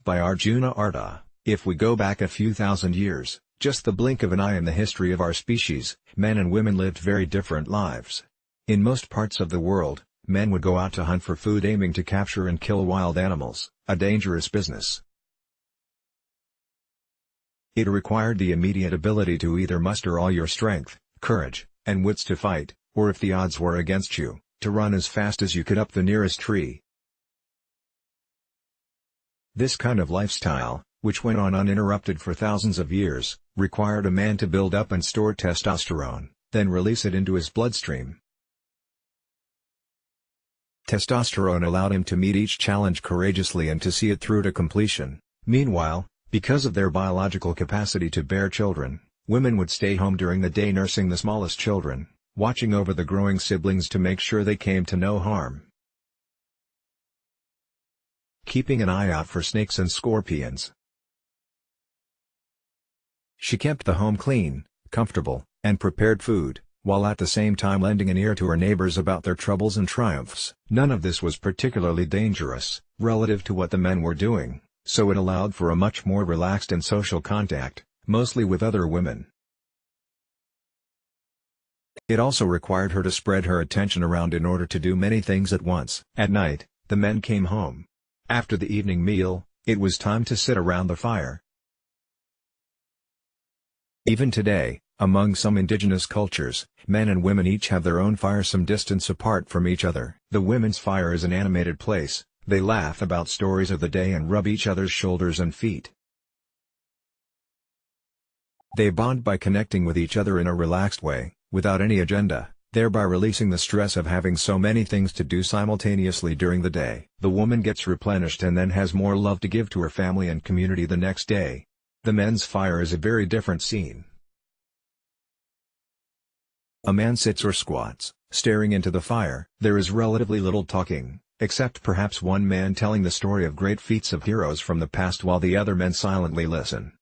by Arjuna Ardagh. If we go back a few thousand years, just the blink of an eye in the history of our species, men and women lived very different lives. In most parts of the world, men would go out to hunt for food aiming to capture and kill wild animals, a dangerous business. It required the immediate ability to either muster all your strength, courage, and wits to fight, or if the odds were against you, to run as fast as you could up the nearest tree. This kind of lifestyle, which went on uninterrupted for thousands of years, required a man to build up and store testosterone, then release it into his bloodstream. Testosterone allowed him to meet each challenge courageously and to see it through to completion. Meanwhile, because of their biological capacity to bear children, women would stay home during the day nursing the smallest children, watching over the growing siblings to make sure they came to no harm. Keeping an eye out for snakes and scorpions. She kept the home clean, comfortable, and prepared food, while at the same time lending an ear to her neighbors about their troubles and triumphs. None of this was particularly dangerous, relative to what the men were doing, so it allowed for a much more relaxed and social contact, mostly with other women. It also required her to spread her attention around in order to do many things at once. At night, the men came home. After the evening meal, it was time to sit around the fire. Even today, among some indigenous cultures, men and women each have their own fire some distance apart from each other. The women's fire is an animated place, they laugh about stories of the day and rub each other's shoulders and feet. They bond by connecting with each other in a relaxed way, without any agenda, thereby releasing the stress of having so many things to do simultaneously during the day. The woman gets replenished and then has more love to give to her family and community the next day. The men's fire is a very different scene. A man sits or squats, staring into the fire. There is relatively little talking, except perhaps one man telling the story of great feats of heroes from the past while the other men silently listen.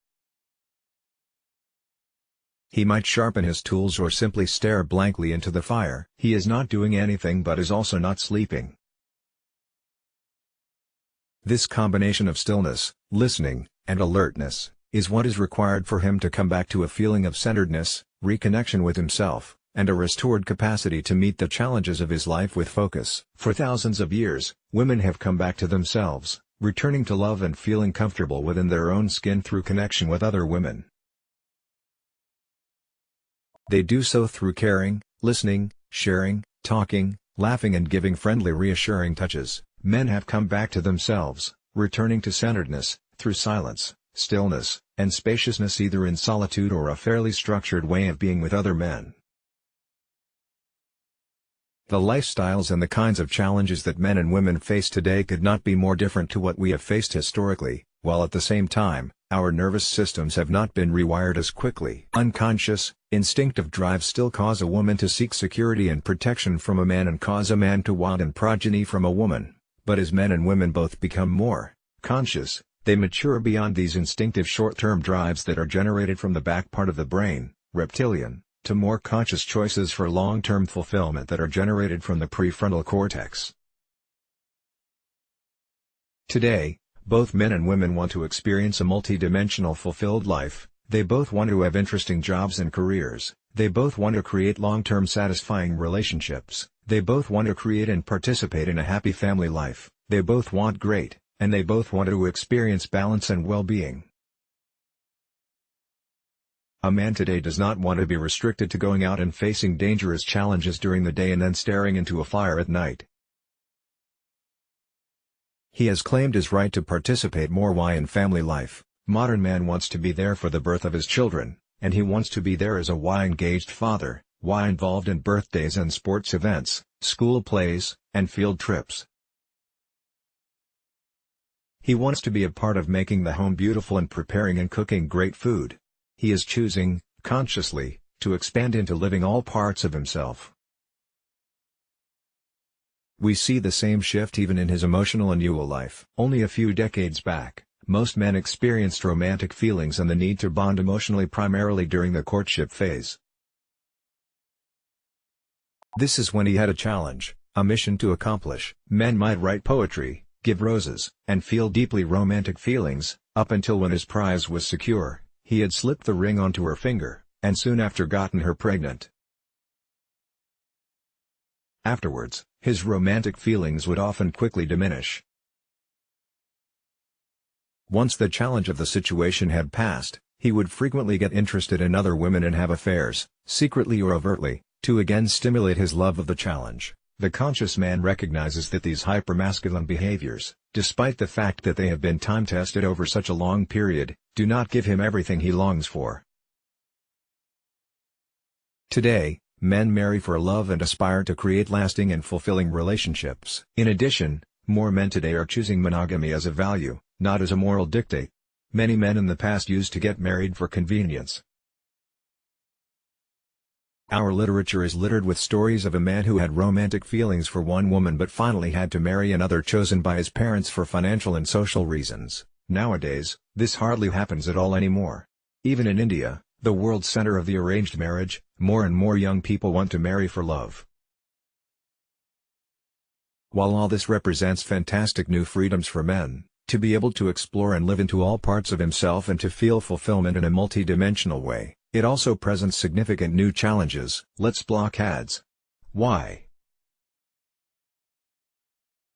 He might sharpen his tools or simply stare blankly into the fire. He is not doing anything but is also not sleeping. This combination of stillness, listening, and alertness, is what is required for him to come back to a feeling of centeredness, reconnection with himself, and a restored capacity to meet the challenges of his life with focus. For thousands of years, women have come back to themselves, returning to love and feeling comfortable within their own skin through connection with other women. They do so through caring, listening, sharing, talking, laughing and giving friendly reassuring touches. Men have come back to themselves, returning to centeredness, through silence, stillness, and spaciousness either in solitude or a fairly structured way of being with other men. The lifestyles and the kinds of challenges that men and women face today could not be more different to what we have faced historically, while at the same time, our nervous systems have not been rewired as quickly. Unconscious, instinctive drives still cause a woman to seek security and protection from a man and cause a man to want and progeny from a woman, but as men and women both become more conscious, they mature beyond these instinctive short-term drives that are generated from the back part of the brain, reptilian, to more conscious choices for long-term fulfillment that are generated from the prefrontal cortex. Today, both men and women want to experience a multi-dimensional fulfilled life, they both want to have interesting jobs and careers, they both want to create long-term satisfying relationships, they both want to create and participate in a happy family life, they both want great, and they both want to experience balance and well-being. A man today does not want to be restricted to going out and facing dangerous challenges during the day and then staring into a fire at night. He has claimed his right to participate more in family life. Modern man wants to be there for the birth of his children, and he wants to be there as a engaged father, involved in birthdays and sports events, school plays, and field trips. He wants to be a part of making the home beautiful and preparing and cooking great food. He is choosing, consciously, to expand into living all parts of himself. We see the same shift even in his emotional and youthful life. Only a few decades back, most men experienced romantic feelings and the need to bond emotionally primarily during the courtship phase. This is when he had a challenge, a mission to accomplish. Men might write poetry, give roses, and feel deeply romantic feelings, up until when his prize was secure, he had slipped the ring onto her finger, and soon after gotten her pregnant. Afterwards, his romantic feelings would often quickly diminish. Once the challenge of the situation had passed, he would frequently get interested in other women and have affairs, secretly or overtly, to again stimulate his love of the challenge. The conscious man recognizes that these hypermasculine behaviors, despite the fact that they have been time-tested over such a long period, do not give him everything he longs for. Today, men marry for love and aspire to create lasting and fulfilling relationships. In addition, more men today are choosing monogamy as a value, not as a moral dictate. Many men in the past used to get married for convenience. Our literature is littered with stories of a man who had romantic feelings for one woman but finally had to marry another chosen by his parents for financial and social reasons. Nowadays, this hardly happens at all anymore. Even in India, the world center of the arranged marriage, more and more young people want to marry for love. While all this represents fantastic new freedoms for men, to be able to explore and live into all parts of himself and to feel fulfillment in a multi-dimensional way, it also presents significant new challenges. Let's block ads. Why?